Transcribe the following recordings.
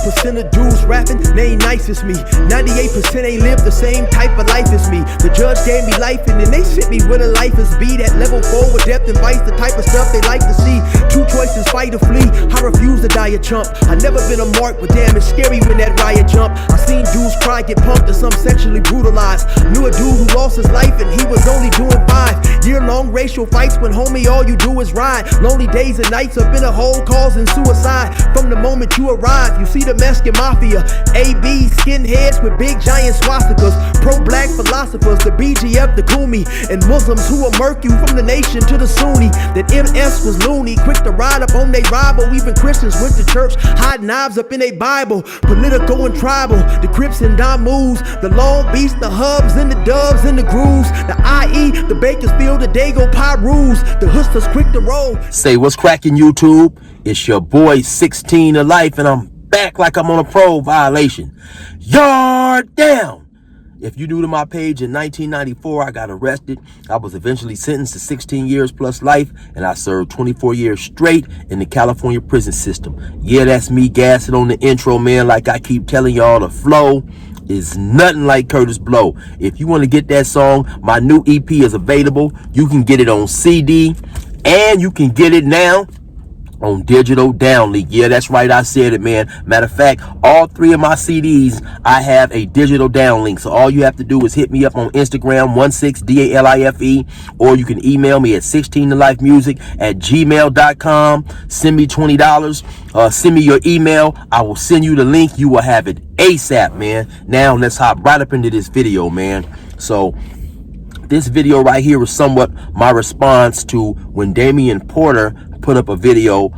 1% of dudes rapping, they ain't nice as me. 98% ain't live the same type of life as me. The judge gave me life and then they sent me where the life is be. That level 4 with depth and vice, the type of stuff they like to see. Two choices, fight or flee. I refuse to die a chump. I never been a mark, but damn, it's scary when that riot jump. I seen dudes cry, get pumped, and some sexually brutalized. Knew a dude who lost his life and he was only doing 5 year-long racial fights when homie all you do is ride. Lonely days and nights up in a hole causing suicide. From the moment you arrive, you see the Mexican mafia, AB skinheads with big giant swastikas, pro-black philosophers, the BGF, the Kumi, and Muslims who will murk you from the nation to the Sunni. That MS was loony, quick to ride up on they rival. Even Christians went to church, hide knives up in they Bible. Political and tribal, the Crips and Damus, the Long Beach, the Hubs and the Dubs and the Grooves, the IE, the Bakersfield, the Dago Pyrus, the Hustlers quick to roll. Say what's cracking, YouTube? It's your boy 16 to life, and I'm back like I'm on a parole violation. Yard down. If you new to my page, in 1994, I got arrested. I was eventually sentenced to 16 years plus life, and I served 24 years straight in the California prison system. Yeah, that's me gassing on the intro, man. Like I keep telling y'all, the flow is nothing like Curtis Blow. If you want to get that song, my new EP is available. You can get it on CD, and you can get it now on digital downlink. Yeah, that's right, I said it, man. Matter of fact, all 3 of my CDs, I have a digital downlink. So all you have to do is hit me up on Instagram, 16DALIFE, or you can email me at 16tolifemusic@gmail.com. Send me $20. Send me your email. I will send you the link. You will have it ASAP, man. Now let's hop right up into this video, man. So this video right here is somewhat my response to when Damian Porter put up a video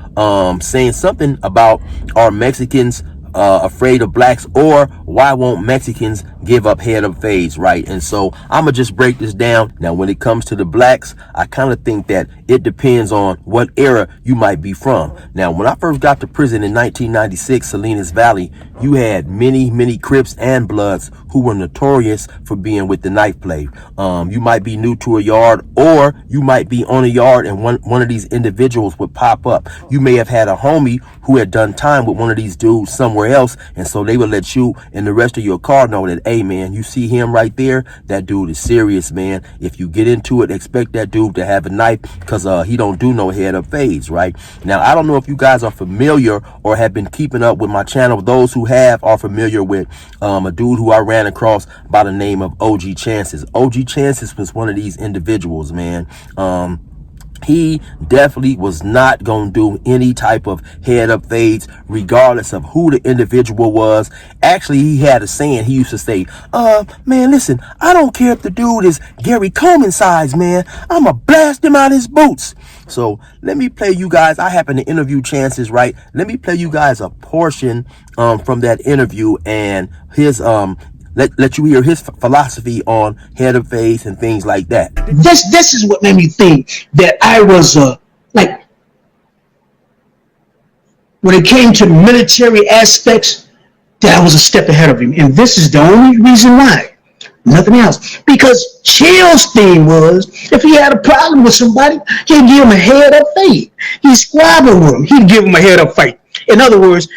saying something about, are Mexicans afraid of blacks, or why won't Mexicans give up head up fades, right? And so I'm gonna just break this down. Now, when it comes to the blacks, I kind of think that it depends on what era you might be from. Now, when I first got to prison in 1996, Salinas Valley, you had many Crips and Bloods who were notorious for being with the knife play. You might be new to a yard, or you might be on a yard and one of these individuals would pop up. You may have had a homie who had done time with one of these dudes somewhere else, and so they would let you and the rest of your car know that, hey man, you see him right there? That dude is serious, man. If you get into it, expect that dude to have a knife, because he don't do no head up fades, right? Now, I don't know if you guys are familiar or have been keeping up with my channel. Those who have are familiar with a dude who I ran across by the name of OG Chances. OG Chances was one of these individuals, man. He definitely was not going to do any type of head up fades, regardless of who the individual was. Actually, he had a saying. He used to say, man, listen, I don't care if the dude is Gary Coleman size, man. I'ma blast him out his boots. So let me play you guys. I happen to interview Chances, right? Let me play you guys a portion from that interview and his let you hear his philosophy on head of face and things like that. This is what made me think that I was like, when it came to military aspects, that I was a step ahead of him. And this is the only reason why. Nothing else. Because Chill's thing was, if he had a problem with somebody, he'd give him a head up fight. He'd squabble with him. He'd give him a head up fight. In other words,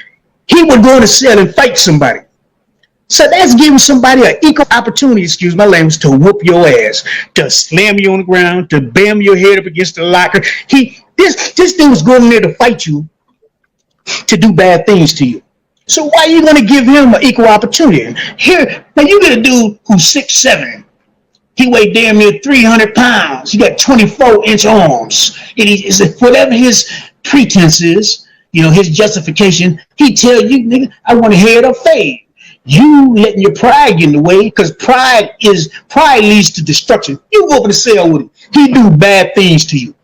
he would go to cell and fight somebody. So that's giving somebody an equal opportunity, excuse my language, to whoop your ass, to slam you on the ground, to bam your head up against the locker. This dude was going there to fight you, to do bad things to you. So why are you going to give him an equal opportunity? Here, now you get a dude who's 6'7". He weighed damn near 300 pounds. He got 24-inch arms. And whatever his pretense is, you know, his justification, he tell you, nigga, I want a head up fade. You letting your pride get in the way, because pride leads to destruction. You go over the cell with him. He do bad things to you.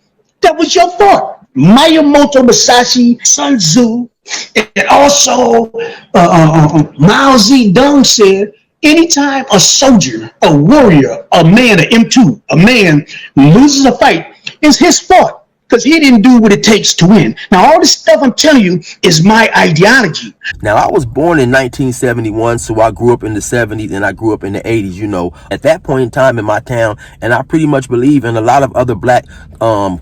That was your thought. Miyamoto Musashi, Sun Tzu, and also Mao Zedong said, anytime a soldier, a warrior, a man, an M2, a man loses a fight, it's his fault. because he didn't do what it takes to win. Now, all this stuff I'm telling you is my ideology. Now, I was born in 1971, so I grew up in the 70s and I grew up in the 80s, you know, at that point in time in my town. And I pretty much believe in a lot of other black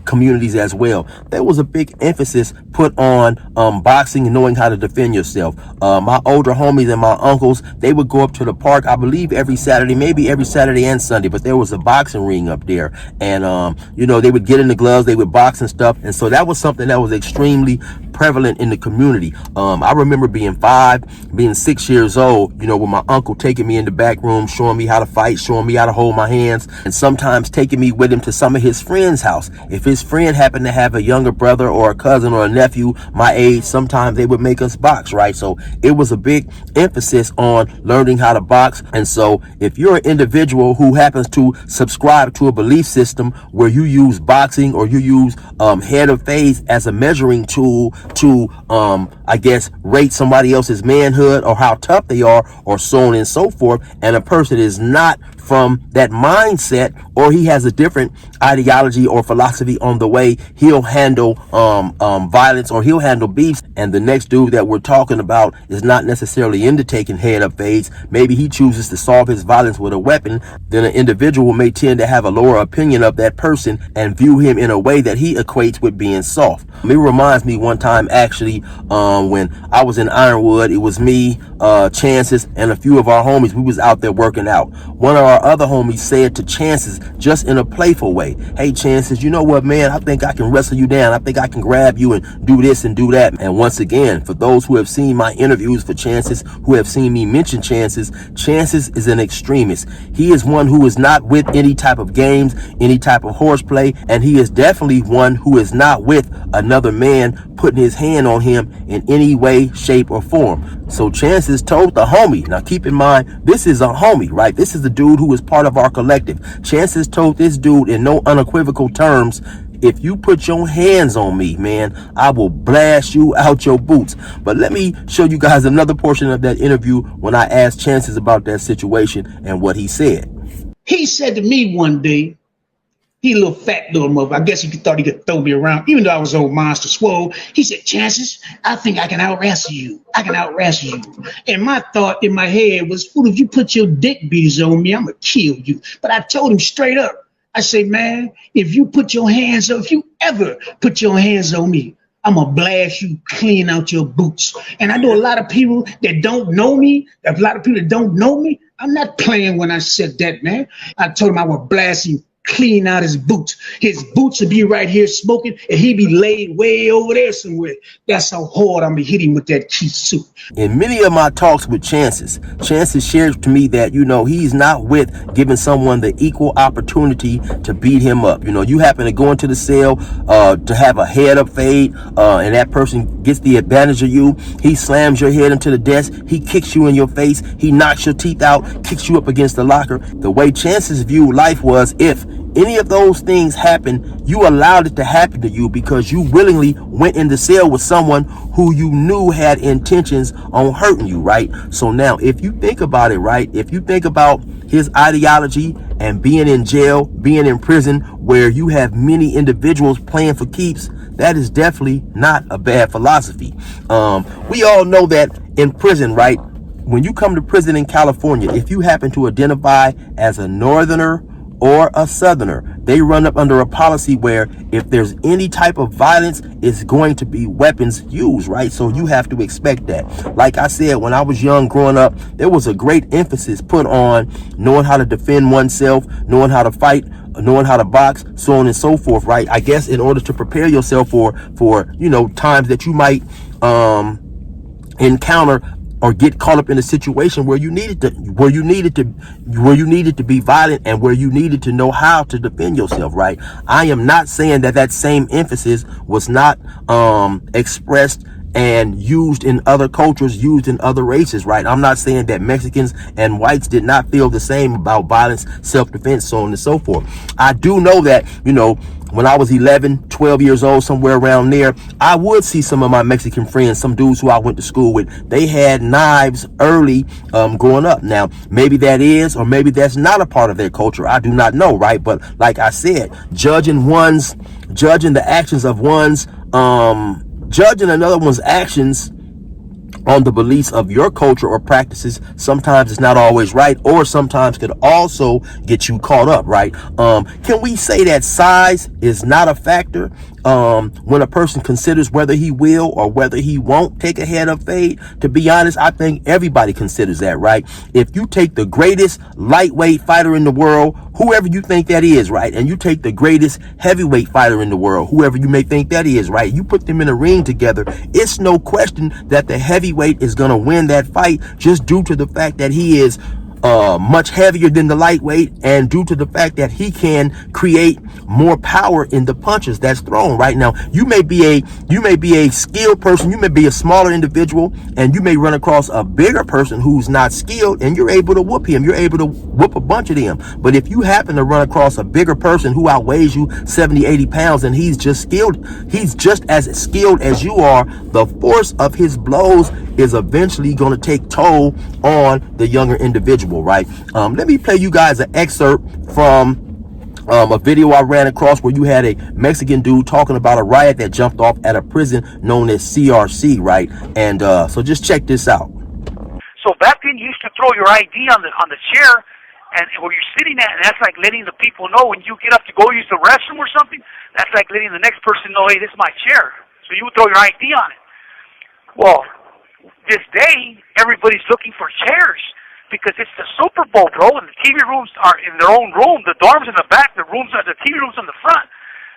communities as well. There was a big emphasis put on boxing and knowing how to defend yourself. My older homies and my uncles, they would go up to the park, I believe every Saturday, maybe every Saturday and Sunday, but there was a boxing ring up there. And, you know, they would get in the gloves, they would box and stuff. And so that was something that was extremely prevalent in the community. I remember being 6 years old, you know, with my uncle taking me in the back room, showing me how to fight, showing me how to hold my hands, and sometimes taking me with him to some of his friends' house. If his friend happened to have a younger brother or a cousin or a nephew my age, sometimes they would make us box, right? So it was a big emphasis on learning how to box. And so if you're an individual who happens to subscribe to a belief system where you use boxing or you use head of face as a measuring tool to I guess rate somebody else's manhood or how tough they are or so on and so forth, and a person is not from that mindset, or he has a different ideology or philosophy on the way he'll handle violence or he'll handle beefs, and the next dude that we're talking about is not necessarily into taking head up fades, maybe he chooses to solve his violence with a weapon, then an individual may tend to have a lower opinion of that person and view him in a way that he equates with being soft. It reminds me one time actually when I was in Ironwood, it was me, Chances, and a few of our homies. We was out there working out. One of our other homies said to Chances, just in a playful way, "Hey Chances, you know what, man, I think I can wrestle you down. I think I can grab you and do this and do that." And once again, for those who have seen my interviews for Chances, who have seen me mention Chances, Chances is an extremist. He is one who is not with any type of games, any type of horseplay, and he is definitely one who is not with another man putting his hand on him in any way, shape, or form. So Chances told the homie, now keep in mind, this is a homie, right? This is the dude who is part of our collective. Chances told this dude in no unequivocal terms, "If you put your hands on me, man, I will blast you out your boots." But let me show you guys another portion of that interview when I asked Chances about that situation and what he said. He said to me one day, he a little fat little mother. I guess he thought he could throw me around, even though I was old monster swole. He said, "Chances, I think I can out-wrestle you. I can out-wrestle you." And my thought in my head was, "Fool, if you put your dick beaters on me, I'm going to kill you." But I told him straight up, I say, "Man, if you put your hands on, if you ever put your hands on me, I'm going to blast you clean out your boots." And I know a lot of people that don't know me, I'm not playing when I said that, man. I told him I would blast him clean out his boots. His boots would be right here smoking, and he'd be laid way over there somewhere. That's how hard I'm gonna hit him with that key suit. In many of my talks with Chances shared to me that, you know, he's not with giving someone the equal opportunity to beat him up. You know, you happen to go into the cell to have a head up fade, and that person gets the advantage of you. He slams your head into the desk. He kicks you in your face. He knocks your teeth out, kicks you up against the locker. The way Chances viewed life was, if any of those things happen, you allowed it to happen to you because you willingly went in the cell with someone who you knew had intentions on hurting you, right? So now, if you think about it, right, if you think about his ideology and being in jail, being in prison, where you have many individuals playing for keeps, that is definitely not a bad philosophy. We all know that in prison, right, when you come to prison in California, if you happen to identify as a northerner or a southerner, they run up under a policy where if there's any type of violence, it's going to be weapons used, right? So you have to expect that. Like I said, when I was young growing up, there was a great emphasis put on knowing how to defend oneself, knowing how to fight, knowing how to box, so on and so forth, right? I guess in order to prepare yourself for you know, times that you might encounter or get caught up in a situation where you needed to be violent and where you needed to know how to defend yourself, right? I am not saying that same emphasis was not expressed and used in other cultures, used in other races, right? I'm not saying that Mexicans and whites did not feel the same about violence, self-defense, so on and so forth. I do know that, you know, when I was 11, 12 years old, somewhere around there, I would see some of my Mexican friends, some dudes who I went to school with, they had knives early growing up. Now, maybe that is, or maybe that's not a part of their culture. I do not know, right? But like I said, judging the actions of one's, judging another one's actions on the beliefs of your culture or practices, sometimes it's not always right, or sometimes could also get you caught up, right? Can we say that size is not a factor when a person considers whether he will or whether he won't take a head of fade? To be honest, I think everybody considers that, right? If you take the greatest lightweight fighter in the world, whoever you think that is, right, and you take the greatest heavyweight fighter in the world, whoever you may think that is, right, you put them in a ring together, it's no question that the heavyweight is going to win that fight, just due to the fact that he is much heavier than the lightweight, and due to the fact that he can create more power in the punches that's thrown. Right now, you may be a skilled person, you may be a smaller individual, and you may run across a bigger person who's not skilled, and you're able to whoop him, you're able to whoop a bunch of them. But if you happen to run across a bigger person who outweighs you 70, 80 pounds, and he's just as skilled as you are, the force of his blows is eventually going to take toll on the younger individual, right? Let me play you guys an excerpt from a video I ran across where you had a Mexican dude talking about a riot that jumped off at a prison known as CRC, right? And so just check this out. So back then you used to throw your ID on the chair, and where you're sitting at, and that's like letting the people know when you get up to go use the restroom or something. That's like letting the next person know, hey, this is my chair. So you would throw your ID on it. Well, this day, everybody's looking for chairs because it's the Super Bowl, bro, and the TV rooms are in their own room. The dorms in the back, the TV rooms in the front.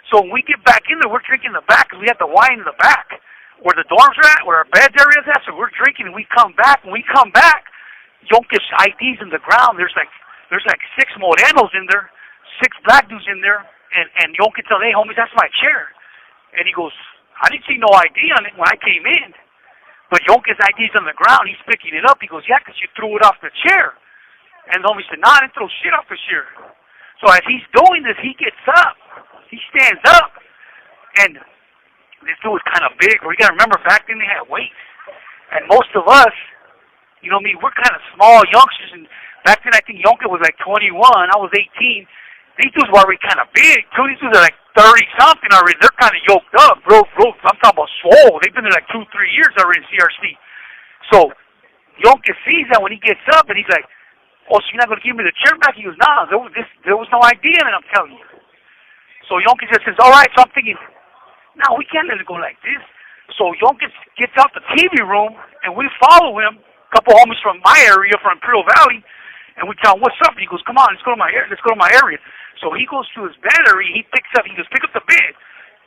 So when we get back in there, we're drinking in the back because we have the wine in the back where the dorms are at, where our bed area is at. So we're drinking, and we come back. When we come back, Yonkis IDs in the ground. There's like 6 morenos in there, 6 black dudes in there, and Yonkis tells, hey, homies, that's my chair. And he goes, I didn't see no ID on it when I came in. But Yonkis ID's on the ground. He's picking it up. He goes, yeah, because you threw it off the chair. And the homie said, nah, I didn't throw shit off the chair. So as he's doing this, he gets up. He stands up. And this dude was kind of big. Or you got to remember, back then they had weights. And most of us, you know me, we're kind of small youngsters. And back then I think Yonkis was like 21. I was 18. These dudes were already kind of big, too. These dudes are like 30-something already. They're kind of yoked up, bro. I'm talking about swole. They've been there like 2-3 years already in CRC. So Yonkis sees that when he gets up, and he's like, oh, so you're not going to give me the chair back? He goes, nah, there was no idea in it, I'm telling you. So Yonkis just says, all right. So I'm thinking, no, we can't let it go like this. So Yonkis gets out the TV room, and we follow him, a couple homies from my area, from Imperial Valley, and we tell him, what's up? And he goes, come on, let's go to my area. So he goes to his bed area. He goes, pick up the bed.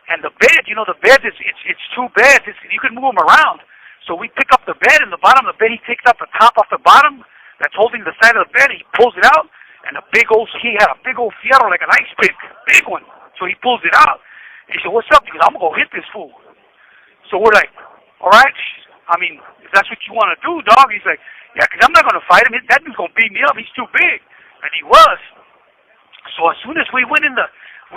And the bed, you know, the bed, it's 2 beds. You can move them around. So we pick up the bed, and the bottom of the bed, he takes up the top off the bottom that's holding the side of the bed, and he pulls it out. And he had a big old fierro, like an ice pick, big one. So he pulls it out. And he said, what's up? He goes, I'm going to go hit this fool. So we're like, all right. I mean, if that's what you want to do, dog. He's like, yeah, because I'm not going to fight him. That dude's going to beat me up. He's too big. And he was. So as soon as we went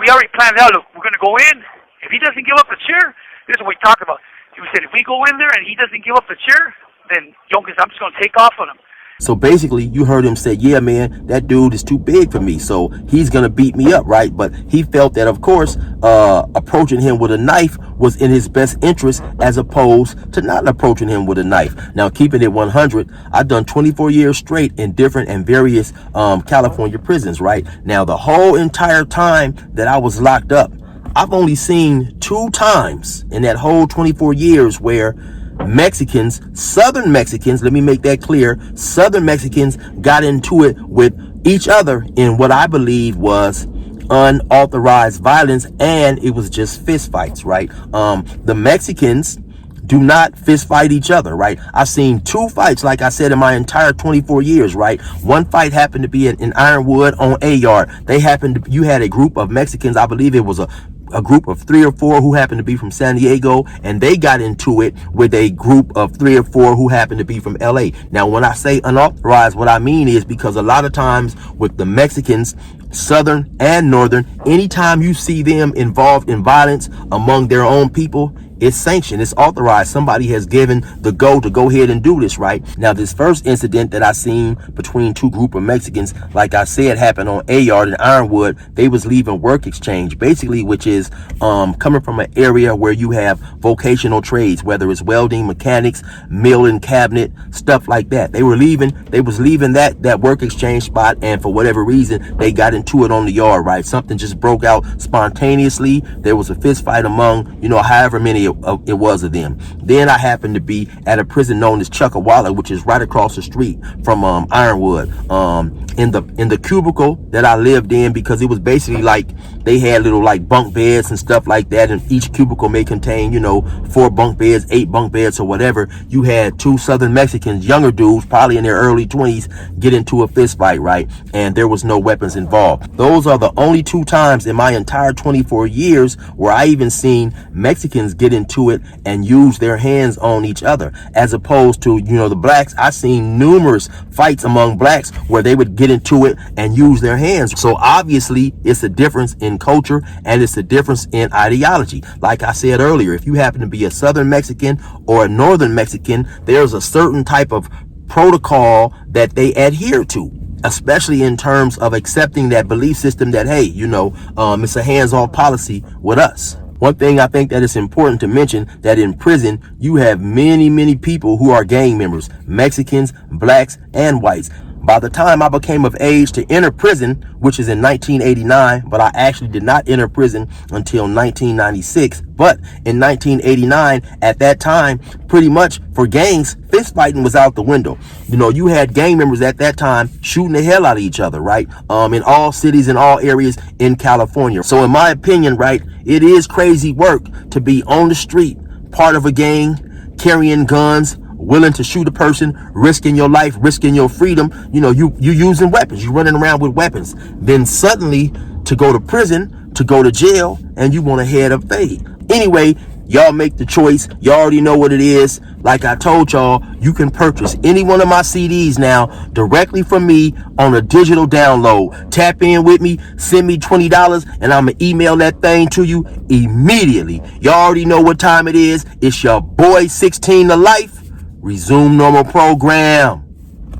we already planned out, look, we're going to go in. If he doesn't give up the chair, this is what we talked about. We said, if we go in there and he doesn't give up the chair, then Yonkis, I'm just going to take off on him. So basically, you heard him say, yeah, man, that dude is too big for me, so he's going to beat me up, right? But he felt that, of course, approaching him with a knife was in his best interest as opposed to not approaching him with a knife. Now, keeping it 100, I've done 24 years straight in different and various California prisons, right? Now, the whole entire time that I was locked up, I've only seen 2 times in that whole 24 years where Mexicans, Southern Mexicans, let me make that clear, Southern Mexicans got into it with each other in what I believe was unauthorized violence, and it was just fist fights, right? The Mexicans do not fist fight each other, right? I've seen 2 fights, like I said, in my entire 24 years, right? One fight happened to be in Ironwood on A Yard. You had a group of Mexicans, I believe it was a group of 3 or 4 who happened to be from San Diego, and they got into it with a group of 3 or 4 who happened to be from LA. Now, when I say unauthorized, what I mean is because a lot of times with the Mexicans, Southern and Northern, anytime you see them involved in violence among their own people, it's sanctioned, it's authorized. Somebody has given the go to go ahead and do this, right? Now, this first incident that I seen between two group of Mexicans, like I said, happened on A Yard in Ironwood. They was leaving work exchange, basically, which is coming from an area where you have vocational trades, whether it's welding, mechanics, mill and cabinet, stuff like that. They was leaving that work exchange spot, and for whatever reason, they got into it on the yard, right? Something just broke out spontaneously. There was a fist fight among, however many it was of them. Then I happened to be at a prison known as Chuckawalla, which is right across the street from Ironwood. In the cubicle that I lived in, because it was basically like they had little like bunk beds and stuff like that, and each cubicle may contain 4 bunk beds, 8 bunk beds, or whatever. You had 2 Southern Mexicans, younger dudes, probably in their early 20s, get into a fist fight, right? And there was no weapons involved. Those are the only 2 times in my entire 24 years where I even seen Mexicans get into it and use their hands on each other, as opposed to the blacks. I seen numerous fights among blacks where they would get into it and use their hands. So obviously it's a difference in culture, and it's a difference in ideology. Like I said earlier, if you happen to be a Southern Mexican or a Northern Mexican, there's a certain type of protocol that they adhere to, especially in terms of accepting that belief system that, hey, it's a hands-off policy with us. One thing I think that it's important to mention, that in prison, you have many people who are gang members, Mexicans, blacks, and whites. By the time I became of age to enter prison, which is in 1989, but I actually did not enter prison until 1996. But in 1989, at that time, pretty much for gangs, fist fighting was out the window. You had gang members at that time shooting the hell out of each other, right? In all cities, in all areas in California. So in my opinion, right, it is crazy work to be on the street, part of a gang, carrying guns, willing to shoot a person, risking your life, risking your freedom. You using weapons, you running around with weapons. Then suddenly to go to prison, to go to jail, and you want to head up fade. Anyway, y'all make the choice. You already know what it is. Like I told y'all, you can purchase any one of my CDs now directly from me on a digital download. Tap in with me, send me $20, and I'm going to email that thing to you immediately. Y'all already know what time it is. It's your boy 16 to Life. Resume normal program.